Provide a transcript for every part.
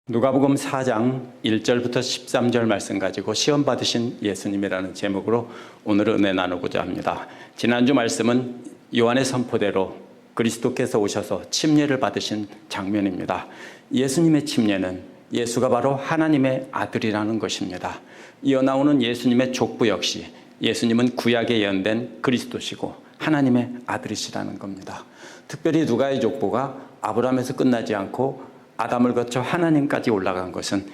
누가복음 4장 1절부터 13절 말씀 가지고 시험 받으신 예수님이라는 제목으로 오늘 은혜 나누고자 합니다. 지난주 말씀은 요한의 선포대로 그리스도께서 오셔서 침례를 받으신 장면입니다. 예수님의 침례는 예수가 바로 하나님의 아들이라는 것입니다. 이어 나오는 예수님의 족보 역시 예수님은 구약에 예언된 그리스도시고 하나님의 아들이시라는 겁니다. 특별히 누가의 족보가 아브라함에서 끝나지 않고 아담을 거쳐 하나님까지 올라간 것은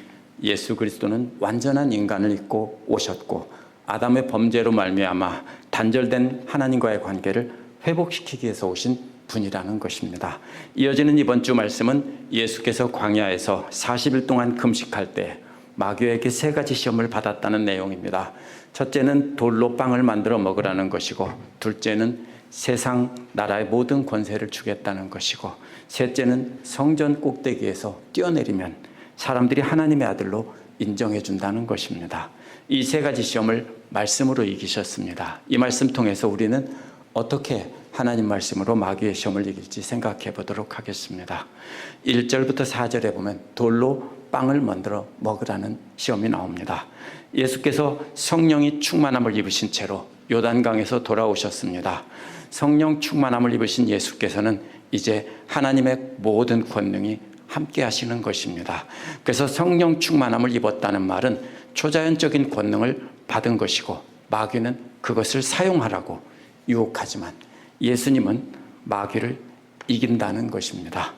예수 그리스도는 완전한 인간을 입고 오셨고 아담의 범죄로 말미암아 단절된 하나님과의 관계를 회복시키기 위해서 오신 분이라는 것입니다. 이어지는 이번 주 말씀은 예수께서 광야에서 40일 동안 금식할 때 마귀에게 세 가지 시험을 받았다는 내용입니다. 첫째는 돌로 빵을 만들어 먹으라는 것이고, 둘째는 세상 나라의 모든 권세를 주겠다는 것이고, 셋째는 성전 꼭대기에서 뛰어내리면 사람들이 하나님의 아들로 인정해 준다는 것입니다. 이 세 가지 시험을 말씀으로 이기셨습니다. 이 말씀 통해서 우리는 어떻게 하나님 말씀으로 마귀의 시험을 이길지 생각해 보도록 하겠습니다. 1절부터 4절에 보면 돌로 빵을 만들어 먹으라는 시험이 나옵니다. 예수께서 성령이 충만함을 입으신 채로 요단강에서 돌아오셨습니다. 성령 충만함을 입으신 예수께서는 이제 하나님의 모든 권능이 함께 하시는 것입니다. 그래서 성령 충만함을 입었다는 말은 초자연적인 권능을 받은 것이고, 마귀는 그것을 사용하라고 유혹하지만 예수님은 마귀를 이긴다는 것입니다.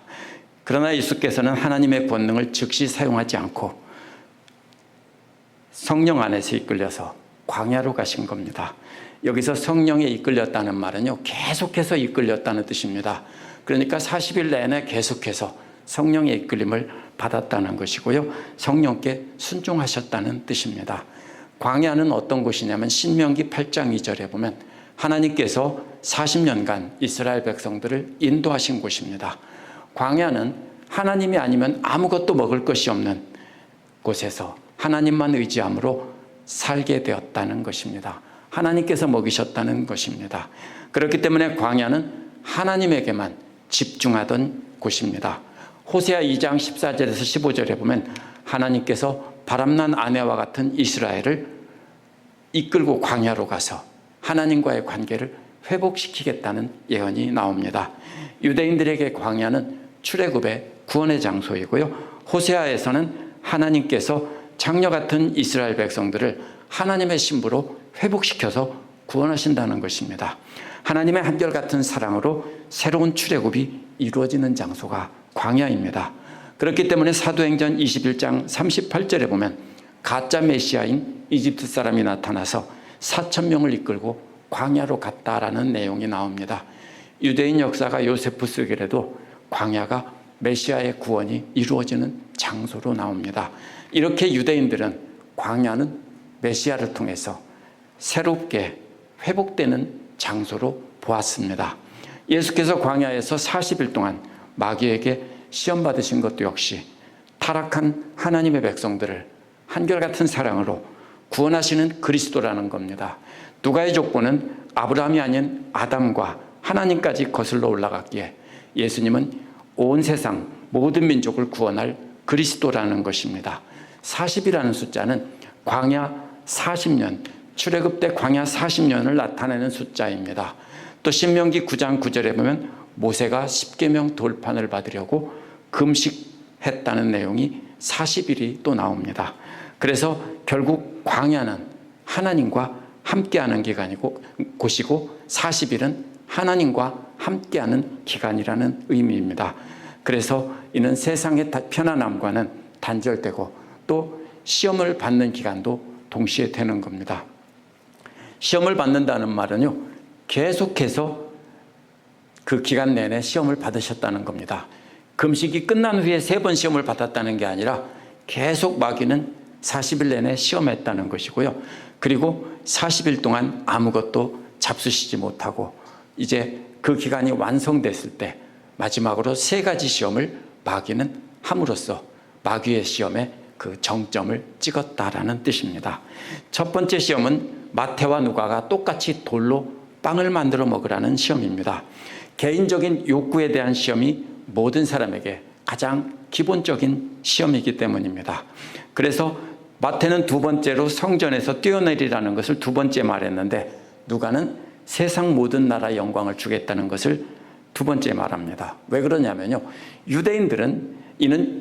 그러나 예수께서는 하나님의 권능을 즉시 사용하지 않고 성령 안에서 이끌려서 광야로 가신 겁니다. 여기서 성령에 이끌렸다는 말은요, 계속해서 이끌렸다는 뜻입니다. 그러니까 40일 내내 계속해서 성령의 이끌림을 받았다는 것이고요, 성령께 순종하셨다는 뜻입니다. 광야는 어떤 곳이냐면 신명기 8장 2절에 보면 하나님께서 40년간 이스라엘 백성들을 인도하신 곳입니다. 광야는 하나님이 아니면 아무것도 먹을 것이 없는 곳에서 하나님만 의지함으로 살게 되었다는 것입니다. 하나님께서 먹이셨다는 것입니다. 그렇기 때문에 광야는 하나님에게만 집중하던 곳입니다. 호세아 2장 14절에서 15절에 보면 하나님께서 바람난 아내와 같은 이스라엘을 이끌고 광야로 가서 하나님과의 관계를 회복시키겠다는 예언이 나옵니다. 유대인들에게 광야는 출애굽의 구원의 장소이고요, 호세아에서는 하나님께서 장녀 같은 이스라엘 백성들을 하나님의 신부로 회복시켜서 구원하신다는 것입니다. 하나님의 한결같은 사랑으로 새로운 출애굽이 이루어지는 장소가 광야입니다. 그렇기 때문에 사도행전 21장 38절에 보면 가짜 메시아인 이집트 사람이 나타나서 4,000명을 이끌고 광야로 갔다라는 내용이 나옵니다. 유대인 역사가 요세푸스에게도 광야가 메시아의 구원이 이루어지는 장소로 나옵니다. 이렇게 유대인들은 광야는 메시아를 통해서 새롭게 회복되는 장소로 보았습니다. 예수께서 광야에서 40일 동안 마귀에게 시험 받으신 것도 역시 타락한 하나님의 백성들을 한결같은 사랑으로 구원하시는 그리스도라는 겁니다. 누가의 족보는 아브라함이 아닌 아담과 하나님까지 거슬러 올라갔기에 예수님은 온 세상 모든 민족을 구원할 그리스도라는 것입니다. 40이라는 숫자는 광야 40년, 출애굽 때 광야 40년을 나타내는 숫자입니다. 또 신명기 9장 9절에 보면 모세가 십계명 돌판을 받으려고 금식했다는 내용이 40일이 또 나옵니다. 그래서 결국 광야는 하나님과 함께하는 곳이고 40일은 하나님과 함께하는 기간이라는 의미입니다. 그래서 이는 세상의 편안함과는 단절되고 또 시험을 받는 기간도 동시에 되는 겁니다. 시험을 받는다는 말은요, 계속해서 그 기간 내내 시험을 받으셨다는 겁니다. 금식이 끝난 후에 3번 시험을 받았다는 게 아니라 계속 마귀는 40일 내내 시험했다는 것이고요, 그리고 40일 동안 아무것도 잡수시지 못하고 이제 그 기간이 완성됐을 때 마지막으로 3가지 시험을 마귀는 함으로써 마귀의 시험에 그 정점을 찍었다라는 뜻입니다. 첫 번째 시험은 마태와 누가가 똑같이 돌로 빵을 만들어 먹으라는 시험입니다. 개인적인 욕구에 대한 시험이 모든 사람에게 가장 기본적인 시험이기 때문입니다. 그래서 마태는 두 번째로 성전에서 뛰어내리라는 것을 두 번째 말했는데, 누가는 세상 모든 나라의 영광을 주겠다는 것을 두 번째 말합니다. 왜 그러냐면요,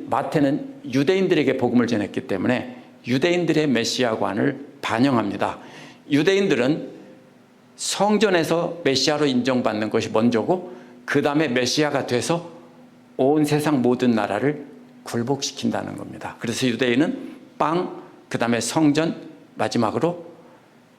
마태는 유대인들에게 복음을 전했기 때문에 유대인들의 메시아관을 반영합니다. 유대인들은 성전에서 메시아로 인정받는 것이 먼저고, 그 다음에 메시아가 돼서 온 세상 모든 나라를 굴복시킨다는 겁니다. 그래서 유대인은 빵, 그 다음에 성전, 마지막으로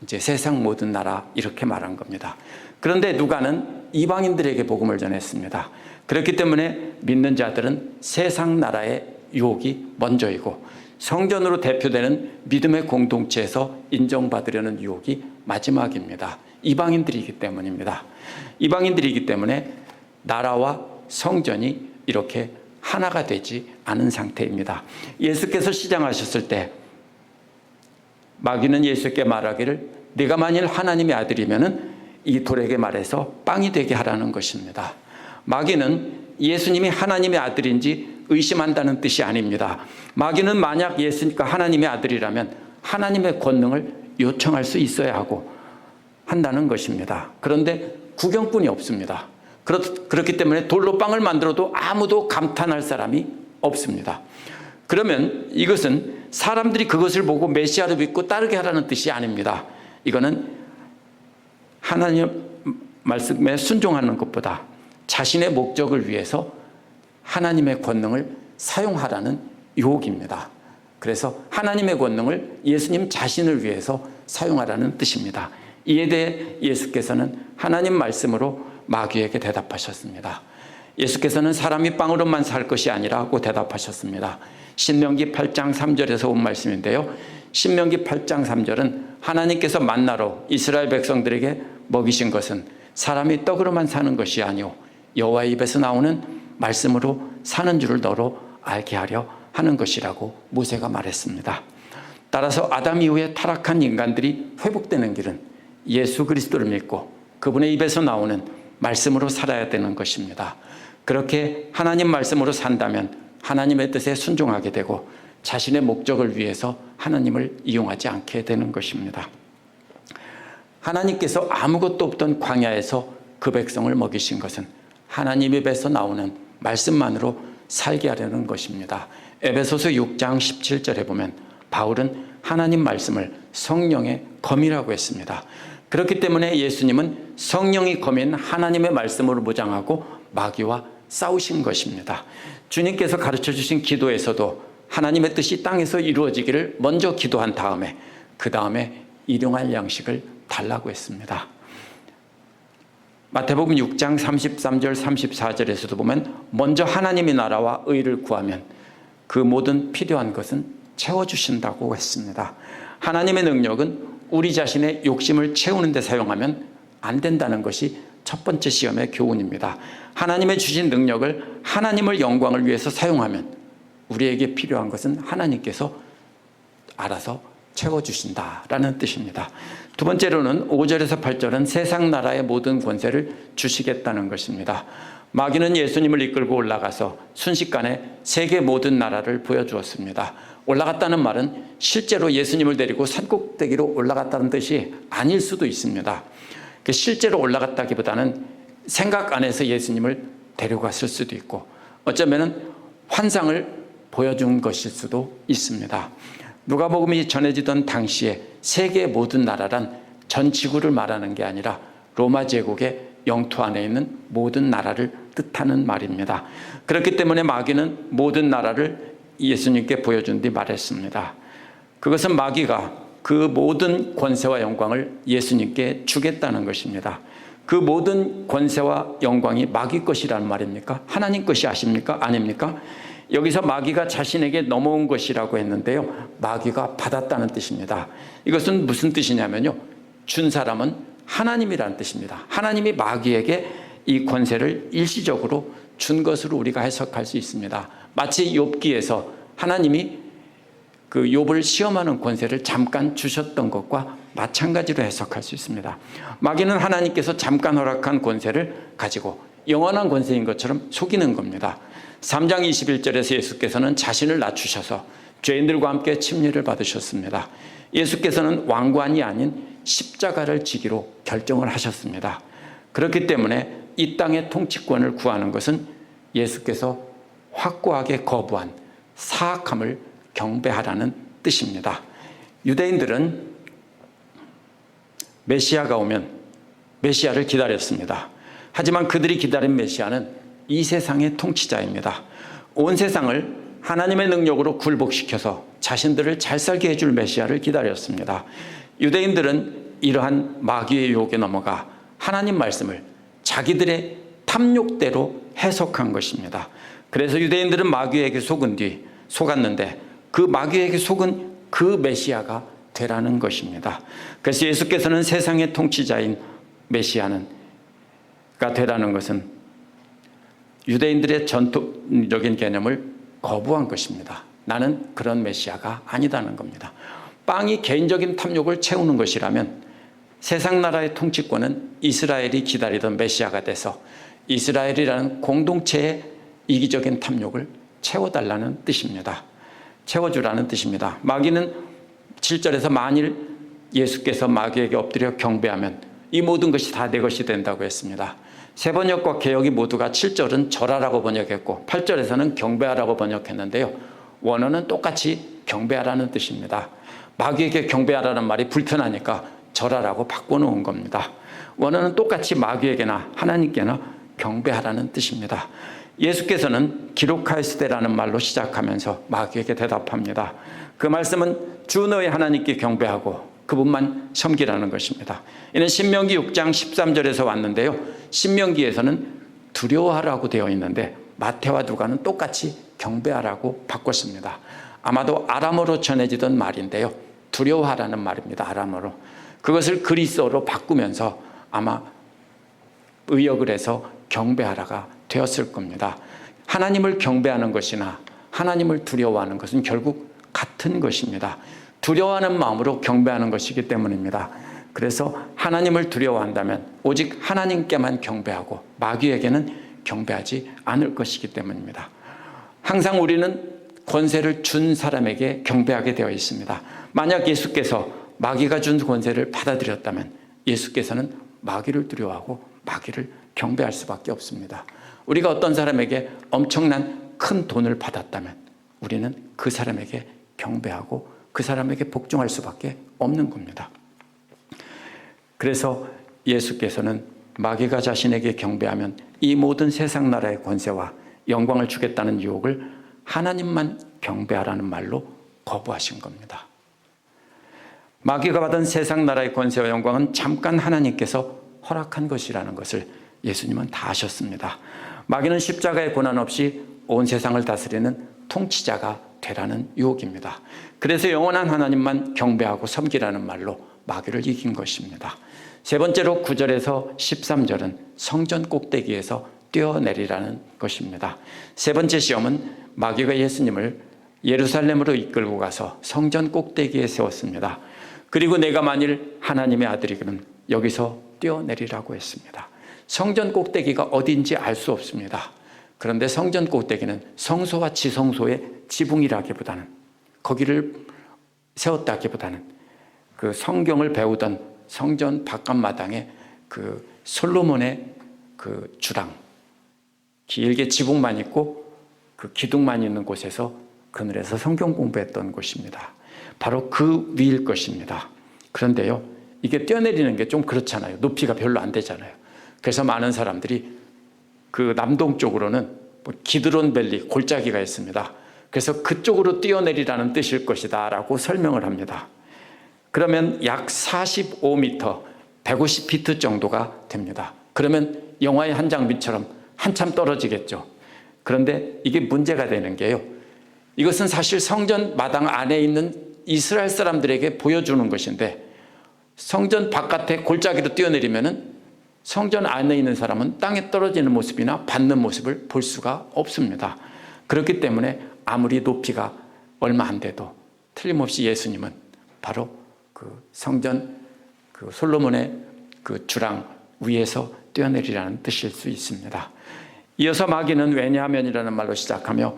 이제 세상 모든 나라, 이렇게 말한 겁니다. 그런데 누가는 이방인들에게 복음을 전했습니다. 그렇기 때문에 믿는 자들은 세상 나라의 유혹이 먼저이고, 성전으로 대표되는 믿음의 공동체에서 인정받으려는 유혹이 마지막입니다. 이방인들이기 때문입니다. 이방인들이기 때문에 나라와 성전이 이렇게 하나가 되지 않은 상태입니다. 예수께서 시장하셨을 때 마귀는 예수께 말하기를, 네가 만일 하나님의 아들이면은 이 돌에게 말해서 빵이 되게 하라는 것입니다. 마귀는 예수님이 하나님의 아들인지 의심한다는 뜻이 아닙니다. 마귀는 만약 예수님과 하나님의 아들이라면 하나님의 권능을 요청할 수 있어야 하고 한다는 것입니다. 그런데 구경꾼이 없습니다. 그렇기 때문에 돌로 빵을 만들어도 아무도 감탄할 사람이 없습니다. 그러면 이것은 사람들이 그것을 보고 메시아를 믿고 따르게 하라는 뜻이 아닙니다. 이거는 하나님 말씀에 순종하는 것보다 자신의 목적을 위해서 하나님의 권능을 사용하라는 유혹입니다. 그래서 하나님의 권능을 예수님 자신을 위해서 사용하라는 뜻입니다. 이에 대해 예수께서는 하나님 말씀으로 마귀에게 대답하셨습니다. 예수께서는 사람이 빵으로만 살 것이 아니라고 대답하셨습니다. 신명기 8장 3절에서 온 말씀인데요, 신명기 8장 3절은 하나님께서 만나로 이스라엘 백성들에게 먹이신 것은 사람이 떡으로만 사는 것이 아니오 여호와의 입에서 나오는 말씀으로 사는 줄을 너로 알게 하려 하는 것이라고 모세가 말했습니다. 따라서 아담 이후에 타락한 인간들이 회복되는 길은 예수 그리스도를 믿고 그분의 입에서 나오는 말씀으로 살아야 되는 것입니다. 그렇게 하나님 말씀으로 산다면 하나님의 뜻에 순종하게 되고 자신의 목적을 위해서 하나님을 이용하지 않게 되는 것입니다. 하나님께서 아무것도 없던 광야에서 그 백성을 먹이신 것은 하나님 입에서 나오는 말씀만으로 살게 하려는 것입니다. 에베소서 6장 17절에 보면 바울은 하나님 말씀을 성령의 검이라고 했습니다. 그렇기 때문에 예수님은 성령이 검인 하나님의 말씀으로 무장하고 마귀와 싸우신 것입니다. 주님께서 가르쳐 주신 기도에서도 하나님의 뜻이 땅에서 이루어지기를 먼저 기도한 다음에 그 다음에 일용할 양식을 달라고 했습니다. 마태복음 6장 33절 34절에서도 보면 먼저 하나님의 나라와 의를 구하면 그 모든 필요한 것은 채워주신다고 했습니다. 하나님의 능력은 우리 자신의 욕심을 채우는 데 사용하면 안 된다는 것이 첫 번째 시험의 교훈입니다. 하나님의 주신 능력을 하나님을 영광을 위해서 사용하면 우리에게 필요한 것은 하나님께서 알아서 채워주신다라는 뜻입니다. 두 번째로는 5절에서 8절은 세상 나라의 모든 권세를 주시겠다는 것입니다. 마귀는 예수님을 이끌고 올라가서 순식간에 세계 모든 나라를 보여주었습니다. 올라갔다는 말은 실제로 예수님을 데리고 산꼭대기로 올라갔다는 뜻이 아닐 수도 있습니다. 실제로 올라갔다기보다는 생각 안에서 예수님을 데려갔을 수도 있고 어쩌면 환상을 보여준 것일 수도 있습니다. 누가복음이 전해지던 당시에 세계의 모든 나라란 전 지구를 말하는 게 아니라 로마 제국의 영토 안에 있는 모든 나라를 뜻하는 말입니다. 그렇기 때문에 마귀는 모든 나라를 예수님께 보여준 뒤 말했습니다. 그것은 마귀가 그 모든 권세와 영광을 예수님께 주겠다는 것입니다. 그 모든 권세와 영광이 마귀 것이라는 말입니까? 하나님 것이 아십니까? 아닙니까? 여기서 마귀가 자신에게 넘어온 것이라고 했는데요, 마귀가 받았다는 뜻입니다. 이것은 무슨 뜻이냐면요, 준 사람은 하나님이라는 뜻입니다. 하나님이 마귀에게 이 권세를 일시적으로 준 것으로 우리가 해석할 수 있습니다. 마치 욥기에서 하나님이 그 욥을 시험하는 권세를 잠깐 주셨던 것과 마찬가지로 해석할 수 있습니다. 마귀는 하나님께서 잠깐 허락한 권세를 가지고 영원한 권세인 것처럼 속이는 겁니다. 3장 21절에서 예수께서는 자신을 낮추셔서 죄인들과 함께 침례를 받으셨습니다. 예수께서는 왕관이 아닌 십자가를 지기로 결정을 하셨습니다. 그렇기 때문에 이 땅의 통치권을 구하는 것은 예수께서 확고하게 거부한 사악함을 경배하라는 뜻입니다. 유대인들은 메시아가 오면 메시아를 기다렸습니다. 하지만 그들이 기다린 메시아는 이 세상의 통치자입니다. 온 세상을 하나님의 능력으로 굴복시켜서 자신들을 잘 살게 해줄 메시아를 기다렸습니다. 유대인들은 이러한 마귀의 유혹에 넘어가 하나님 말씀을 자기들의 탐욕대로 해석한 것입니다. 그래서 유대인들은 마귀에게 속았는데 그 마귀에게 속은 그 메시아가 되라는 것입니다. 그래서 예수께서는 세상의 통치자인 메시아가 되라는 것은 유대인들의 전통적인 개념을 거부한 것입니다. 나는 그런 메시아가 아니다는 겁니다. 빵이 개인적인 탐욕을 채우는 것이라면 세상 나라의 통치권은 이스라엘이 기다리던 메시아가 돼서 이스라엘이라는 공동체의 이기적인 탐욕을 채워달라는 뜻입니다. 채워주라는 뜻입니다. 마귀는 7절에서 만일 예수께서 마귀에게 엎드려 경배하면 이 모든 것이 다 내 것이 된다고 했습니다. 세번역과 개역이 모두가 7절은 절하라고 번역했고 8절에서는 경배하라고 번역했는데요. 원어는 똑같이 경배하라는 뜻입니다. 마귀에게 경배하라는 말이 불편하니까 절하라고 바꿔놓은 겁니다. 원어는 똑같이 마귀에게나 하나님께나 경배하라는 뜻입니다. 예수께서는 기록하였으되라는 말로 시작하면서 마귀에게 대답합니다. 그 말씀은 주 너의 하나님께 경배하고 그분만 섬기라는 것입니다. 이는 신명기 6장 13절에서 왔는데요. 신명기에서는 두려워하라고 되어 있는데 마태와 누가는 똑같이 경배하라고 바꿨습니다. 아마도 아람어로 전해지던 말인데요. 두려워하라는 말입니다. 아람어로. 그것을 그리스어로 바꾸면서 아마 의역을 해서 경배하라가 되었을 겁니다. 하나님을 경배하는 것이나 하나님을 두려워하는 것은 결국 같은 것입니다. 두려워하는 마음으로 경배하는 것이기 때문입니다. 그래서 하나님을 두려워한다면 오직 하나님께만 경배하고 마귀에게는 경배하지 않을 것이기 때문입니다. 항상 우리는 권세를 준 사람에게 경배하게 되어 있습니다. 만약 예수께서 마귀가 준 권세를 받아들였다면 예수께서는 마귀를 두려워하고 마귀를 경배할 수밖에 없습니다. 우리가 어떤 사람에게 엄청난 큰 돈을 받았다면 우리는 그 사람에게 경배하고 그 사람에게 복종할 수밖에 없는 겁니다. 그래서 예수께서는 마귀가 자신에게 경배하면 이 모든 세상 나라의 권세와 영광을 주겠다는 유혹을 하나님만 경배하라는 말로 거부하신 겁니다. 마귀가 받은 세상 나라의 권세와 영광은 잠깐 하나님께서 허락한 것이라는 것을 예수님은 다 아셨습니다. 마귀는 십자가의 고난 없이 온 세상을 다스리는 통치자가 되라는 유혹입니다. 그래서 영원한 하나님만 경배하고 섬기라는 말로 마귀를 이긴 것입니다. 세 번째로 9절에서 13절은 성전 꼭대기에서 뛰어내리라는 것입니다. 세 번째 시험은 마귀가 예수님을 예루살렘으로 이끌고 가서 성전 꼭대기에 세웠습니다. 그리고 내가 만일 하나님의 아들이면 여기서 뛰어내리라고 했습니다. 성전 꼭대기가 어딘지 알 수 없습니다. 그런데 성전 꼭대기는 성소와 지성소의 지붕이라기보다는 거기를 세웠다기보다는 그 성경을 배우던 성전 바깥마당에 그 솔로몬의 그 주랑 길게 지붕만 있고 그 기둥만 있는 곳에서 그늘에서 성경 공부했던 곳입니다. 바로 그 위일 것입니다. 그런데요, 이게 뛰어내리는 게 좀 그렇잖아요. 높이가 별로 안 되잖아요. 그래서 많은 사람들이 그 남동쪽으로는 기드론 밸리 골짜기가 있습니다. 그래서 그쪽으로 뛰어내리라는 뜻일 것이다 라고 설명을 합니다. 그러면 약 45m, 150피트 정도가 됩니다. 그러면 영화의 한 장면처럼 한참 떨어지겠죠. 그런데 이게 문제가 되는 게요, 이것은 사실 성전 마당 안에 있는 이스라엘 사람들에게 보여주는 것인데 성전 바깥에 골짜기로 뛰어내리면은 성전 안에 있는 사람은 땅에 떨어지는 모습이나 받는 모습을 볼 수가 없습니다. 그렇기 때문에 아무리 높이가 얼마 안 돼도 틀림없이 예수님은 바로 그 성전 그 솔로몬의 그 주랑 위에서 뛰어내리라는 뜻일 수 있습니다. 이어서 마귀는 왜냐하면이라는 말로 시작하며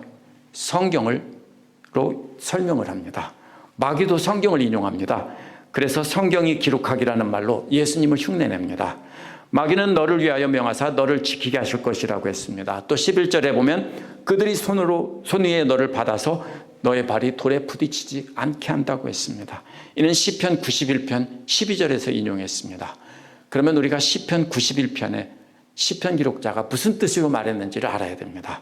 성경으로 설명을 합니다. 마귀도 성경을 인용합니다. 그래서 성경이 기록하기라는 말로 예수님을 흉내냅니다. 마귀는 너를 위하여 명하사 너를 지키게 하실 것이라고 했습니다. 또 11절에 보면 그들이 손 위에 너를 받아서 너의 발이 돌에 부딪히지 않게 한다고 했습니다. 이는 시편 91편 12절에서 인용했습니다. 그러면 우리가 시편 91편에 시편 기록자가 무슨 뜻으로 말했는지를 알아야 됩니다.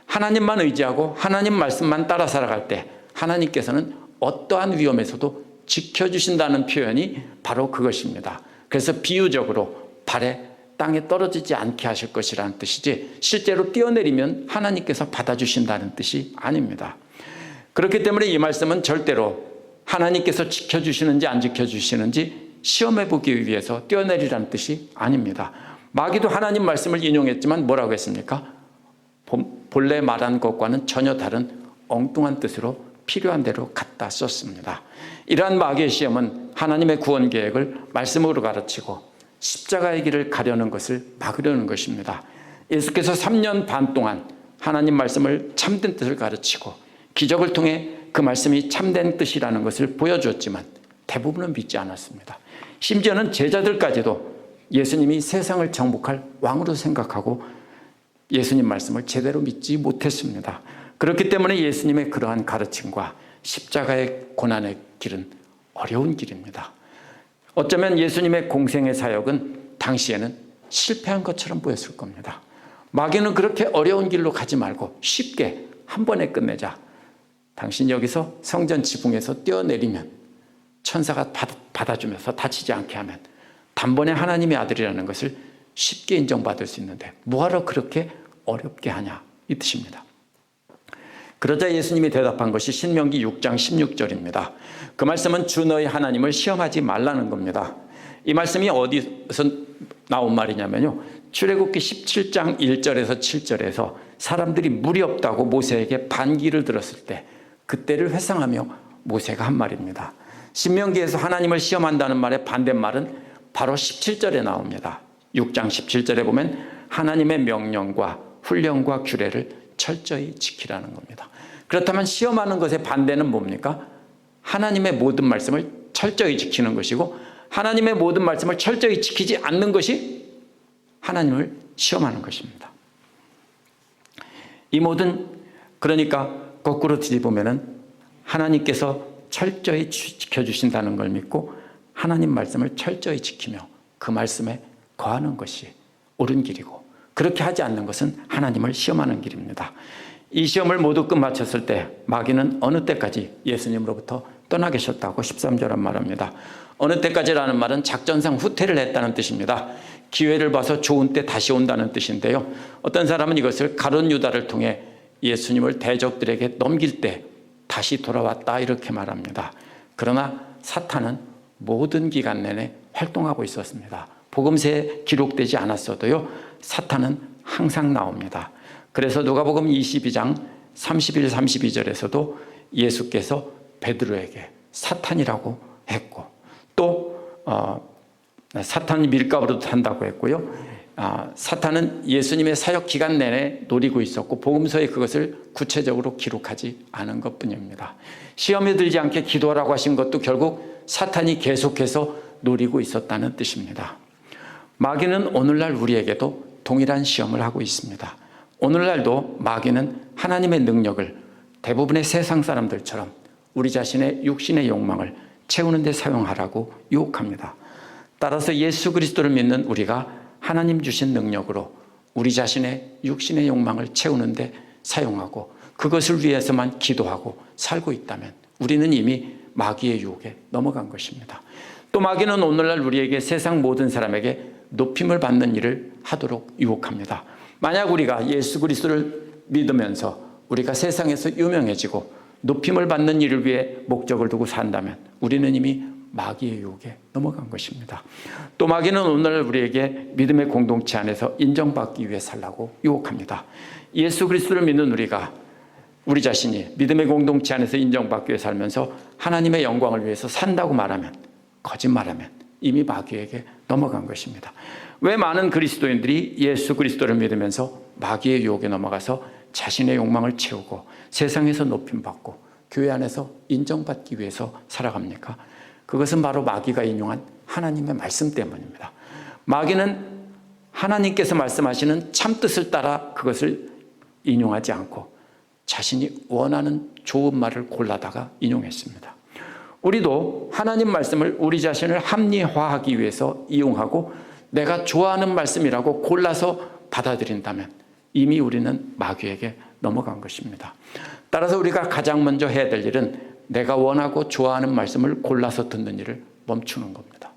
하나님만 의지하고 하나님 말씀만 따라 살아갈 때 하나님께서는 어떠한 위험에서도 지켜주신다는 표현이 바로 그것입니다. 그래서 비유적으로 발에 땅에 떨어지지 않게 하실 것이라는 뜻이지 실제로 뛰어내리면 하나님께서 받아주신다는 뜻이 아닙니다. 그렇기 때문에 이 말씀은 절대로 하나님께서 지켜주시는지 안 지켜주시는지 시험해보기 위해서 뛰어내리라는 뜻이 아닙니다. 마귀도 하나님 말씀을 인용했지만 뭐라고 했습니까? 본래 말한 것과는 전혀 다른 엉뚱한 뜻으로 필요한 대로 갖다 썼습니다. 이러한 마귀의 시험은 하나님의 구원 계획을 말씀으로 가르치고 십자가의 길을 가려는 것을 막으려는 것입니다. 예수께서 3년 반 동안 하나님 말씀을 참된 뜻을 가르치고 기적을 통해 그 말씀이 참된 뜻이라는 것을 보여주었지만 대부분은 믿지 않았습니다. 심지어는 제자들까지도 예수님이 세상을 정복할 왕으로 생각하고 예수님 말씀을 제대로 믿지 못했습니다. 그렇기 때문에 예수님의 그러한 가르침과 십자가의 고난의 길은 어려운 길입니다. 어쩌면 예수님의 공생의 사역은 당시에는 실패한 것처럼 보였을 겁니다. 마귀는 그렇게 어려운 길로 가지 말고 쉽게 한 번에 끝내자. 당신 여기서 성전 지붕에서 뛰어내리면 천사가 받아주면서 다치지 않게 하면 단번에 하나님의 아들이라는 것을 쉽게 인정받을 수 있는데 뭐하러 그렇게 어렵게 하냐 이 뜻입니다. 그러자 예수님이 대답한 것이 신명기 6장 16절입니다. 그 말씀은 주 너희 하나님을 시험하지 말라는 겁니다. 이 말씀이 어디서 나온 말이냐면요. 출애굽기 17장 1절에서 7절에서 사람들이 물이 없다고 모세에게 반기를 들었을 때 그때를 회상하며 모세가 한 말입니다. 신명기에서 하나님을 시험한다는 말의 반대말은 바로 17절에 나옵니다. 6장 17절에 보면 하나님의 명령과 훈령과 규례를 철저히 지키라는 겁니다. 그렇다면 시험하는 것의 반대는 뭡니까? 하나님의 모든 말씀을 철저히 지키는 것이고 하나님의 모든 말씀을 철저히 지키지 않는 것이 하나님을 시험하는 것입니다. 이 모든 그러니까 거꾸로 뒤집으면 하나님께서 철저히 지켜주신다는 걸 믿고 하나님 말씀을 철저히 지키며 그 말씀에 거하는 것이 옳은 길이고 그렇게 하지 않는 것은 하나님을 시험하는 길입니다. 이 시험을 모두 끝마쳤을 때 마귀는 어느 때까지 예수님으로부터 떠나 계셨다고 13절은 말합니다. 어느 때까지라는 말은 작전상 후퇴를 했다는 뜻입니다. 기회를 봐서 좋은 때 다시 온다는 뜻인데요. 어떤 사람은 이것을 가룟 유다를 통해 예수님을 대적들에게 넘길 때 다시 돌아왔다 이렇게 말합니다. 그러나 사탄은 모든 기간 내내 활동하고 있었습니다. 복음서에 기록되지 않았어도요. 사탄은 항상 나옵니다. 그래서 누가복음 22장 31, 32절에서도 예수께서 베드로에게 사탄이라고 했고 또 사탄이 밀가부로도 한다고 했고요. 사탄은 예수님의 사역 기간 내내 노리고 있었고 복음서에 그것을 구체적으로 기록하지 않은 것뿐입니다. 시험에 들지 않게 기도하라고 하신 것도 결국 사탄이 계속해서 노리고 있었다는 뜻입니다. 마귀는 오늘날 우리에게도 동일한 시험을 하고 있습니다. 오늘날도 마귀는 하나님의 능력을 대부분의 세상 사람들처럼 우리 자신의 육신의 욕망을 채우는 데 사용하라고 유혹합니다. 따라서 예수 그리스도를 믿는 우리가 하나님 주신 능력으로 우리 자신의 육신의 욕망을 채우는 데 사용하고 그것을 위해서만 기도하고 살고 있다면 우리는 이미 마귀의 유혹에 넘어간 것입니다. 또 마귀는 오늘날 우리에게 세상 모든 사람에게 높임을 받는 일을 하도록 유혹합니다. 만약 우리가 예수 그리스도를 믿으면서 우리가 세상에서 유명해지고 높임을 받는 일을 위해 목적을 두고 산다면 우리는 이미 마귀의 유혹에 넘어간 것입니다. 또 마귀는 오늘날 우리에게 믿음의 공동체 안에서 인정받기 위해 살라고 유혹합니다. 예수 그리스도를 믿는 우리가 우리 자신이 믿음의 공동체 안에서 인정받기 위해 살면서 하나님의 영광을 위해서 산다고 말하면 거짓말하면 이미 마귀에게 넘어간 것입니다. 왜 많은 그리스도인들이 예수 그리스도를 믿으면서 마귀의 유혹에 넘어가서 자신의 욕망을 채우고 세상에서 높임받고 교회 안에서 인정받기 위해서 살아갑니까? 그것은 바로 마귀가 인용한 하나님의 말씀 때문입니다. 마귀는 하나님께서 말씀하시는 참뜻을 따라 그것을 인용하지 않고 자신이 원하는 좋은 말을 골라다가 인용했습니다. 우리도 하나님 말씀을 우리 자신을 합리화하기 위해서 이용하고 내가 좋아하는 말씀이라고 골라서 받아들인다면 이미 우리는 마귀에게 넘어간 것입니다. 따라서 우리가 가장 먼저 해야 될 일은 내가 원하고 좋아하는 말씀을 골라서 듣는 일을 멈추는 겁니다.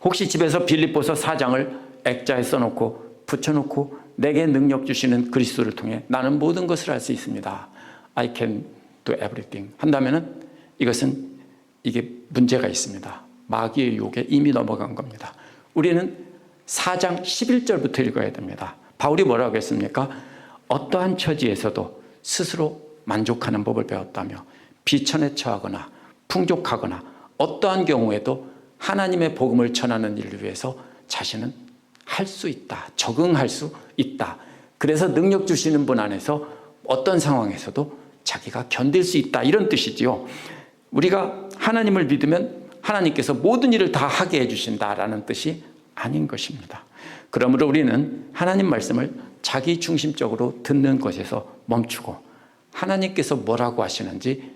혹시 집에서 빌립보서 4장을 액자에 써놓고 붙여놓고 내게 능력 주시는 그리스도를 통해 나는 모든 것을 할 수 있습니다. I can do everything 한다면은 이게 문제가 있습니다. 마귀의 유혹에 이미 넘어간 겁니다. 우리는 4장 11절부터 읽어야 됩니다. 바울이 뭐라고 했습니까? 어떠한 처지에서도 스스로 만족하는 법을 배웠다며 비천에 처하거나 풍족하거나 어떠한 경우에도 하나님의 복음을 전하는 일을 위해서 자신은 할 수 있다. 적응할 수 있다. 그래서 능력 주시는 분 안에서 어떤 상황에서도 자기가 견딜 수 있다. 이런 뜻이지요. 우리가 하나님을 믿으면 하나님께서 모든 일을 다 하게 해주신다라는 뜻이 아닌 것입니다. 그러므로 우리는 하나님 말씀을 자기 중심적으로 듣는 것에서 멈추고 하나님께서 뭐라고 하시는지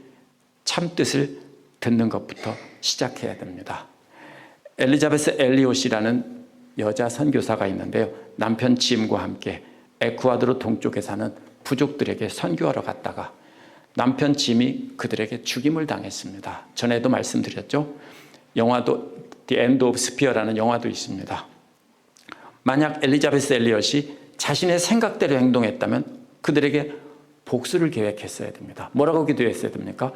참뜻을 듣는 것부터 시작해야 됩니다. 엘리자베스 엘리엇이라는 여자 선교사가 있는데요. 남편 짐과 함께 에쿠아도르 동쪽에 사는 부족들에게 선교하러 갔다가 남편 짐이 그들에게 죽임을 당했습니다. 전에도 말씀드렸죠. 영화도 The End of Spear라는 영화도 있습니다. 만약 엘리자베스 엘리엇이 자신의 생각대로 행동했다면 그들에게 복수를 계획했어야 됩니다. 뭐라고 기도했어야 됩니까?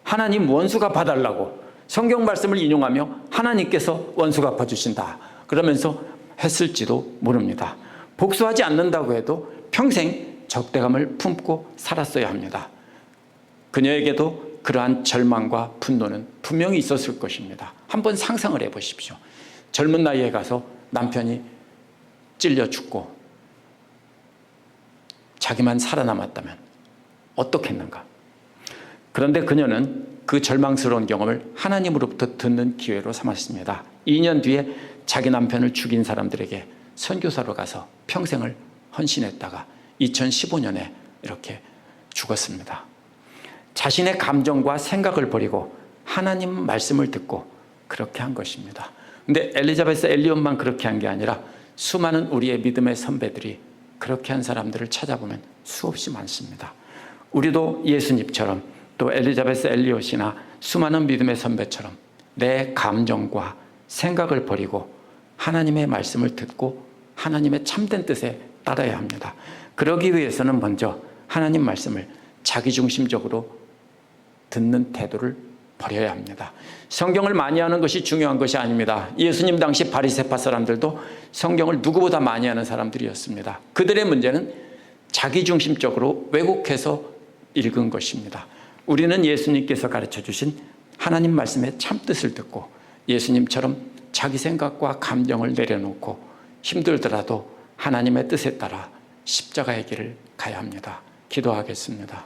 하나님 원수 갚아달라고 성경 말씀을 인용하며 하나님께서 원수 갚아주신다. 그러면서 했을지도 모릅니다. 복수하지 않는다고 해도 평생 적대감을 품고 살았어야 합니다. 그녀에게도 그러한 절망과 분노는 분명히 있었을 것입니다. 한번 상상을 해보십시오. 젊은 나이에 가서 남편이 찔려 죽고 자기만 살아남았다면 어떻겠는가? 그런데 그녀는 그 절망스러운 경험을 하나님으로부터 듣는 기회로 삼았습니다. 2년 뒤에 자기 남편을 죽인 사람들에게 선교사로 가서 평생을 헌신했다가 2015년에 이렇게 죽었습니다. 자신의 감정과 생각을 버리고 하나님 말씀을 듣고 그렇게 한 것입니다. 근데 엘리자베스 엘리엇만 그렇게 한 게 아니라 수많은 우리의 믿음의 선배들이 그렇게 한 사람들을 찾아보면 수없이 많습니다. 우리도 예수님처럼 또 엘리자베스 엘리엇이나 수많은 믿음의 선배처럼 내 감정과 생각을 버리고 하나님의 말씀을 듣고 하나님의 참된 뜻에 따라야 합니다. 그러기 위해서는 먼저 하나님 말씀을 자기중심적으로 듣는 태도를 버려야 합니다. 성경을 많이 하는 것이 중요한 것이 아닙니다. 예수님 당시 바리새파 사람들도 성경을 누구보다 많이 하는 사람들이었습니다. 그들의 문제는 자기중심적으로 왜곡해서 읽은 것입니다. 우리는 예수님께서 가르쳐 주신 하나님 말씀의 참뜻을 듣고 예수님처럼 자기 생각과 감정을 내려놓고 힘들더라도 하나님의 뜻에 따라 십자가의 길을 가야 합니다. 기도하겠습니다.